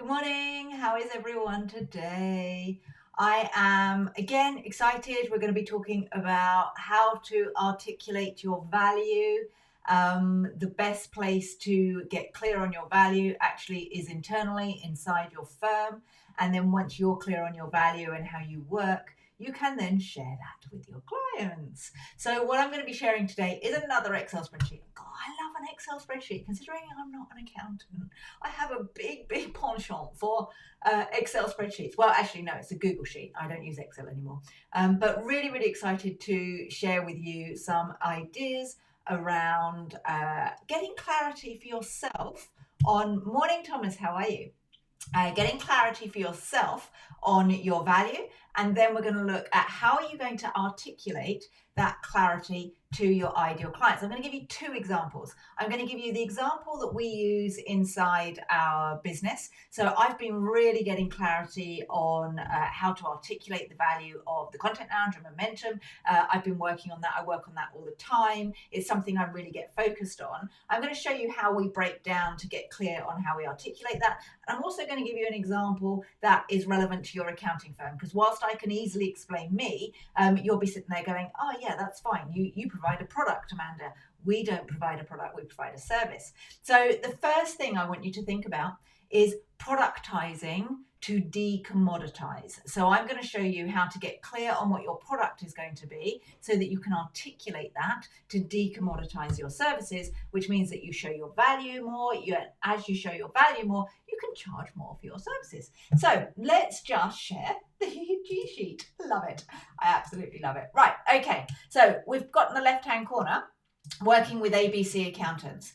Good morning. How is everyone today? I am again excited. We're going to be talking about how to articulate your value. The best place to get clear on your value actually is internally inside your firm. And then once you're clear on your value and how you work, you can then share that with your clients. So what I'm going to be sharing today is another Excel spreadsheet. God, I love an Excel spreadsheet. Considering I'm not an accountant, I have a big penchant for Excel spreadsheets. Well, actually, no, it's a Google sheet. I don't use Excel anymore. But really excited to share with you some ideas around getting clarity for yourself on, morning Thomas, how are you? Getting clarity for yourself on your value, and then we're going to look at how are you going to articulate that clarity to your ideal clients. I'm going to give you two examples. I'm going to give you the example that we use inside our business. So I've been really getting clarity on how to articulate the value of the Content Lounge and Momentum. I've been working on that. I work on that all the time. It's something I really get focused on. I'm going to show you how we break down to get clear on how we articulate that. And I'm also going to give you an example that is relevant to your accounting firm, because whilst I can easily explain me, you'll be sitting there going, oh yeah, that's fine. You provide a product, Amanda. We don't provide a product, we provide a service. So the first thing I want you to think about is productizing to de-commoditize. So I'm going to show you how to get clear on what your product is going to be so that you can articulate that to de-commoditize your services, which means that you show your value more. As you show your value more, you can charge more for your services. So let's just share the G sheet. Love it. I absolutely love it. Right. Okay. So we've got in the left-hand corner, working with ABC accountants.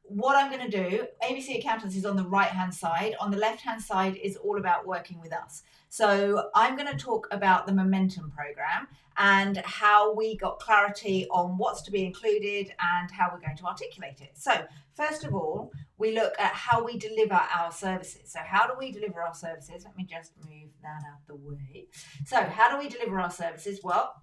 What I'm going to do, ABC Accountants is on the right-hand side. On the left-hand side is all about working with us. So I'm going to talk about the Momentum program and how we got clarity on what's to be included and how we're going to articulate it. So first of all, we look at how we deliver our services. So how do we deliver our services? Let me just move that out the way. So how do we deliver our services? Well,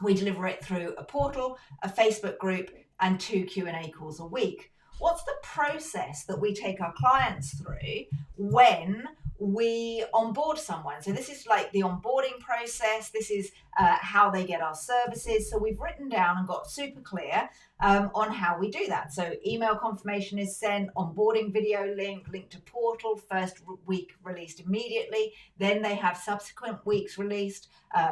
we deliver it through a portal, a Facebook group, and 2 Q&A calls a week. What's the process that we take our clients through when we onboard someone? So this is like the onboarding process. This is how they get our services. So we've written down and got super clear on how we do that. So email confirmation is sent, onboarding video link to portal, first week released immediately. Then they have subsequent weeks released,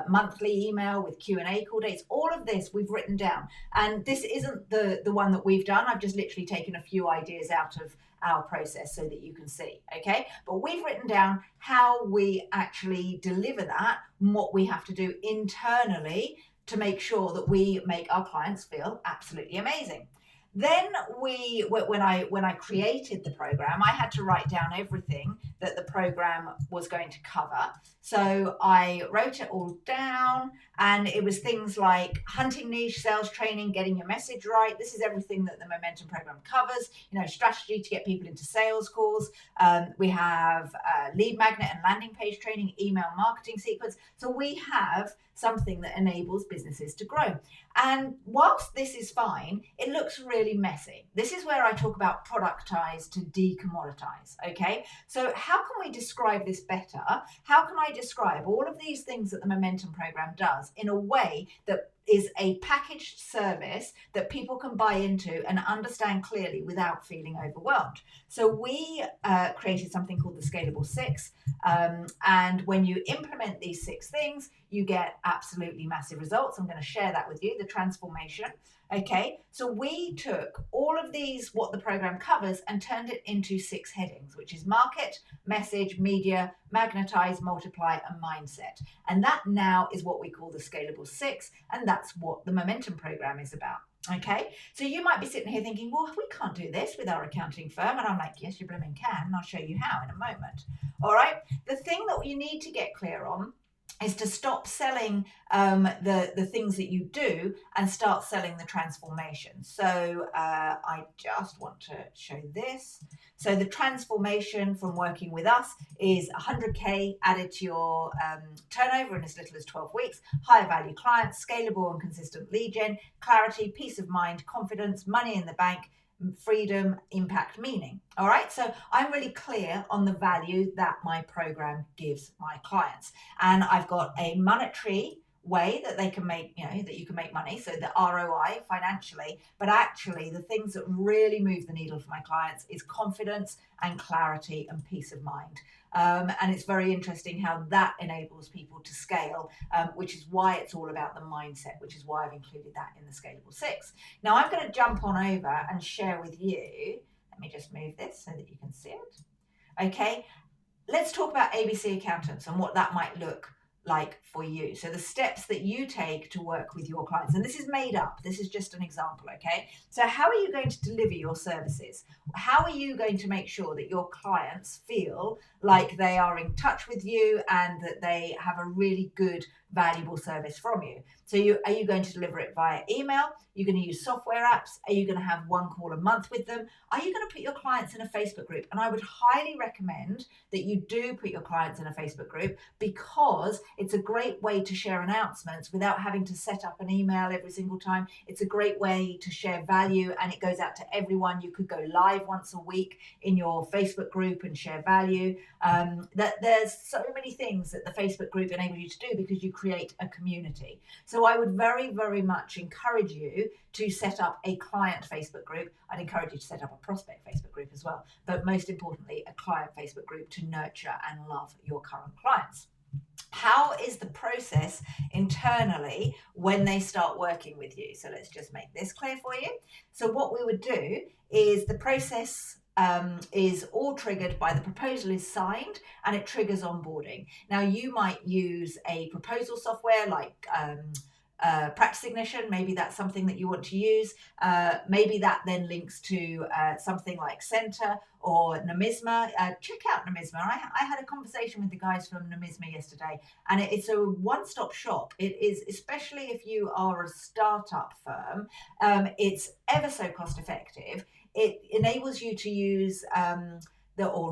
monthly email with Q&A call dates. All of this we've written down. And this isn't the one that we've done. I've just literally taken a few ideas out of our process so that you can see, okay? But we've written down how we actually deliver that and what we have to do internally to make sure that we make our clients feel absolutely amazing. Then when I created the program, I had to write down everything that the program was going to cover. So I wrote it all down, and it was things like hunting niche, sales training, getting your message right. This is everything that the Momentum program covers. Strategy to get people into sales calls. We have lead magnet and landing page training, email marketing sequence. So we have something that enables businesses to grow. And whilst this is fine, it looks really messy. This is where I talk about productized to de-commoditize, okay? So how can we describe this better? How can I describe all of these things that the Momentum program does in a way that is a packaged service that people can buy into and understand clearly without feeling overwhelmed? So we created something called the Scalable 6. And when you implement these 6 things, you get absolutely massive results. I'm going to share that with you, the transformation. Okay, so we took all of these, what the program covers, and turned it into 6 headings, which is market, message, media, magnetize, multiply, and mindset. And that now is what we call the Scalable 6, and that's what the Momentum program is about. Okay, so you might be sitting here thinking, well, we can't do this with our accounting firm. And I'm like, yes, you blooming can, and I'll show you how in a moment. All right, the thing that you need to get clear on is to stop selling the things that you do and start selling the transformation. So I just want to show this. So the transformation from working with us is 100K added to your turnover in as little as 12 weeks, higher value clients, scalable and consistent lead gen, clarity, peace of mind, confidence, money in the bank, freedom, impact, meaning. All right, so I'm really clear on the value that my program gives my clients, and I've got a monetary way that they can make, that you can make money, so the ROI financially. But actually the things that really move the needle for my clients is confidence and clarity and peace of mind. And it's very interesting how that enables people to scale, which is why it's all about the mindset, which is why I've included that in the Scalable 6. Now I'm going to jump on over and share with you. Let me just move this so that you can see it. Okay, let's talk about ABC accountants and what that might look like for you. So the steps that you take to work with your clients, and this is made up, this is just an example, okay? So how are you going to deliver your services? How are you going to make sure that your clients feel like they are in touch with you and that they have a really good, valuable service from you? So are you going to deliver it via email? You're going to use software apps? Are you going to have one call a month with them? Are you going to put your clients in a Facebook group? And I would highly recommend that you do put your clients in a Facebook group, because it's a great way to share announcements without having to set up an email every single time. It's a great way to share value, and it goes out to everyone. You could go live once a week in your Facebook group and share value. That there's so many things that the Facebook group enables you to do because you create a community. So I would very, very much encourage you to set up a client Facebook group. I'd encourage you to set up a prospect Facebook group as well, but most importantly, a client Facebook group to nurture and love your current clients. How is the process internally when they start working with you? So let's just make this clear for you. So what we would do is the process is all triggered by the proposal is signed and it triggers onboarding. Now you might use a proposal software like Practice Ignition. Maybe that's something that you want to use. Maybe that then links to something like Center or Numisma. Check out Numisma. I had a conversation with the guys from Numisma yesterday, and it's a one-stop shop. It is, especially if you are a startup firm, it's ever so cost effective. It enables you to use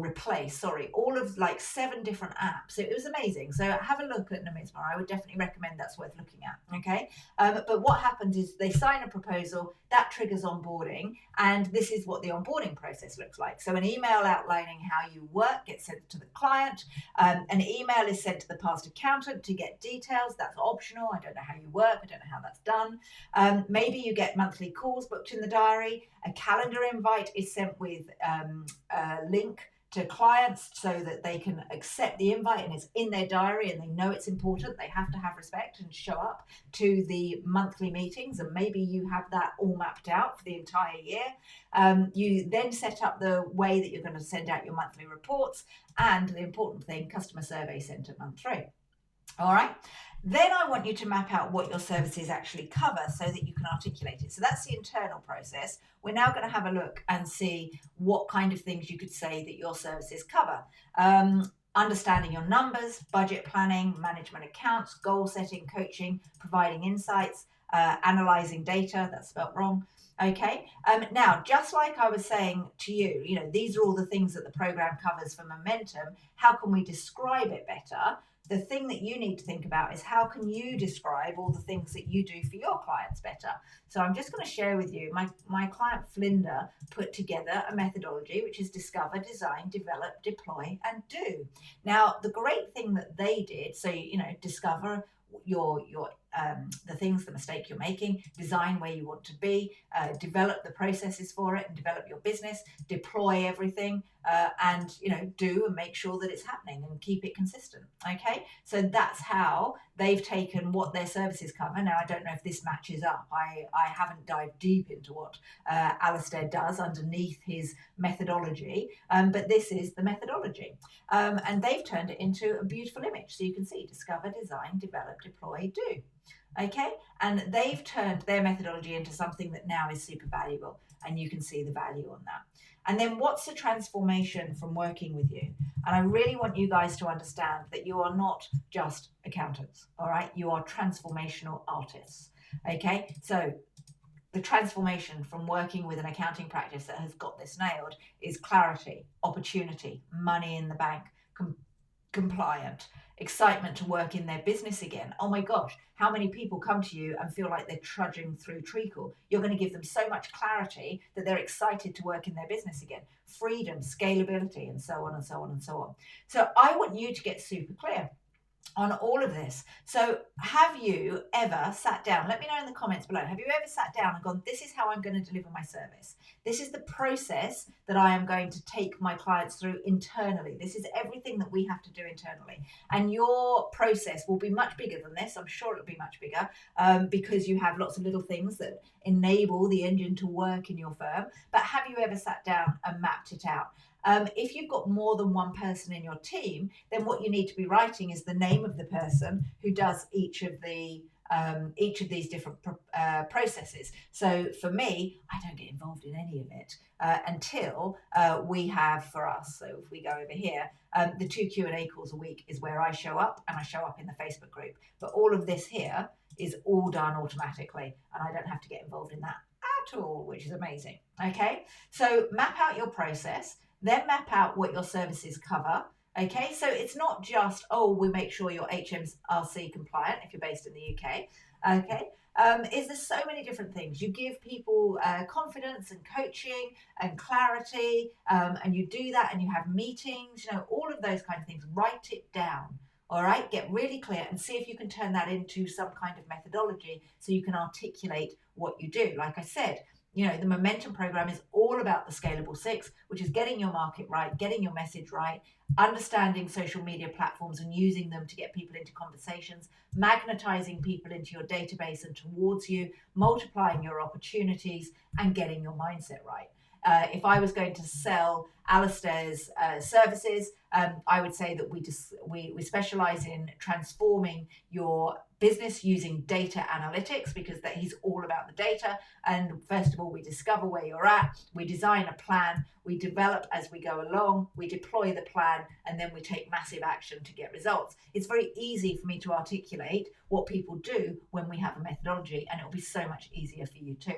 replace all of like 7 different apps. It was amazing. So have a look at Numisma. I would definitely recommend, that's worth looking at. Okay, but what happens is they sign a proposal that triggers onboarding, and this is what the onboarding process looks like. So an email outlining how you work gets sent to the client. An email is sent to the past accountant to get details. That's optional. I don't know how you work. I don't know how that's done. Maybe you get monthly calls booked in the diary. A calendar invite is sent with a link to clients so that they can accept the invite and it's in their diary and they know it's important. They have to have respect and show up to the monthly meetings, and maybe you have that all mapped out for the entire year. You then set up the way that you're going to send out your monthly reports, and the important thing, customer survey sent at month 3. All right. Then I want you to map out what your services actually cover so that you can articulate it. So that's the internal process. We're now going to have a look and see what kind of things you could say that your services cover. Understanding your numbers, budget planning, management accounts, goal setting, coaching, providing insights, analyzing data. That's spelt wrong. Okay. Now, just like I was saying to you, these are all the things that the program covers for momentum. How can we describe it better? The thing that you need to think about is how can you describe all the things that you do for your clients better? So I'm just going to share with you, my client Flinda put together a methodology which is discover, design, develop, deploy, and do. Now, the great thing that they did, so, discover the things, the mistake you're making, design where you want to be, develop the processes for it and develop your business, deploy everything, and do and make sure that it's happening and keep it consistent. Okay, so that's how they've taken what their services cover. Now I don't know if this matches up. I haven't dived deep into what Alistair does underneath his methodology, but this is the methodology, and they've turned it into a beautiful image. So you can see discover, design, develop, deploy, do. Okay, and they've turned their methodology into something that now is super valuable, and you can see the value on that. And then what's the transformation from working with you? And I really want you guys to understand that you are not just accountants, all right? You are transformational artists, okay? So the transformation from working with an accounting practice that has got this nailed is clarity, opportunity, money in the bank, compliant, excitement to work in their business again. Oh my gosh, how many people come to you and feel like they're trudging through treacle? You're going to give them so much clarity that they're excited to work in their business again. Freedom, scalability, and so on and so on and so on. So I want you to get super clear on all of this. So have you ever sat down, let me know in the comments below, have you ever sat down and gone, this is how I'm going to deliver my service, this is the process that I am going to take my clients through internally, this is everything that we have to do internally, and your process will be much bigger than this, I'm sure it'll be much bigger, because you have lots of little things that enable the engine to work in your firm. But have you ever sat down and mapped it out? If you've got more than one person in your team, then what you need to be writing is the name of the person who does each of these different processes. So for me, I don't get involved in any of it until we have for us. So if we go over here, the 2 Q&A calls a week is where I show up, and I show up in the Facebook group. But all of this here is all done automatically, and I don't have to get involved in that at all, which is amazing. Okay, so map out your process. Then map out what your services cover. Okay, so it's not just, oh, we make sure you're HMRC compliant if you're based in the UK. Okay, there's so many different things. You give people confidence and coaching and clarity, and you do that, and you have meetings, you know, all of those kind of things. Write it down. All right, get really clear and see if you can turn that into some kind of methodology so you can articulate what you do. Like I said, you know, the Momentum program is all about the Scalable 6, which is getting your market right, getting your message right, understanding social media platforms and using them to get people into conversations, magnetizing people into your database and towards you, multiplying your opportunities, and getting your mindset right. If I was going to sell Alistair's services, I would say that we specialize in transforming your business using data analytics, because he's all about the data. And first of all, we discover where you're at, we design a plan, we develop as we go along, we deploy the plan, and then we take massive action to get results. It's very easy for me to articulate what people do when we have a methodology, and it'll be so much easier for you too.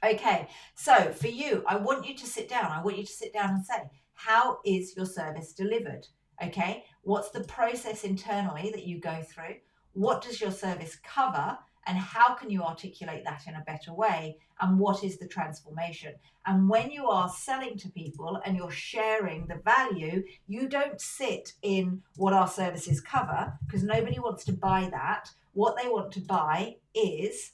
Okay, so for you, I want you to sit down. I want you to sit down and say, how is your service delivered? Okay, what's the process internally that you go through? What does your service cover? And how can you articulate that in a better way? And what is the transformation? And when you are selling to people and you're sharing the value, you don't sit in what our services cover, because nobody wants to buy that. What they want to buy is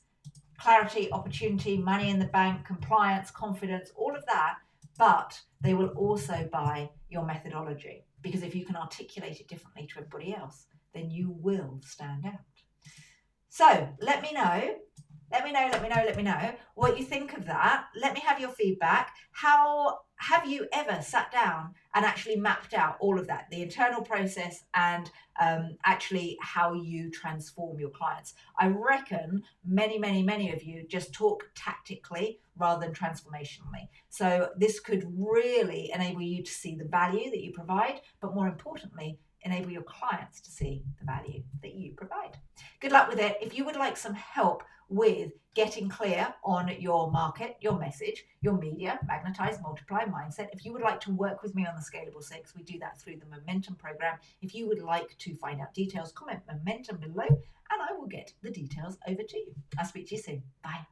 clarity, opportunity, money in the bank, compliance, confidence, all of that. But they will also buy your methodology, because if you can articulate it differently to everybody else, then you will stand out. So let me know what you think of that. Let me have your feedback. How have you ever sat down and actually mapped out all of that, the internal process, and actually how you transform your clients? I reckon many of you just talk tactically rather than transformationally. So this could really enable you to see the value that you provide, but more importantly, enable your clients to see the value that you provide. Good luck with it. If you would like some help with getting clear on your market, your message, your media, magnetize, multiply, mindset, if you would like to work with me on the Scalable 6, we do that through the Momentum program. If you would like to find out details, comment Momentum below, and I will get the details over to you. I'll speak to you soon. Bye.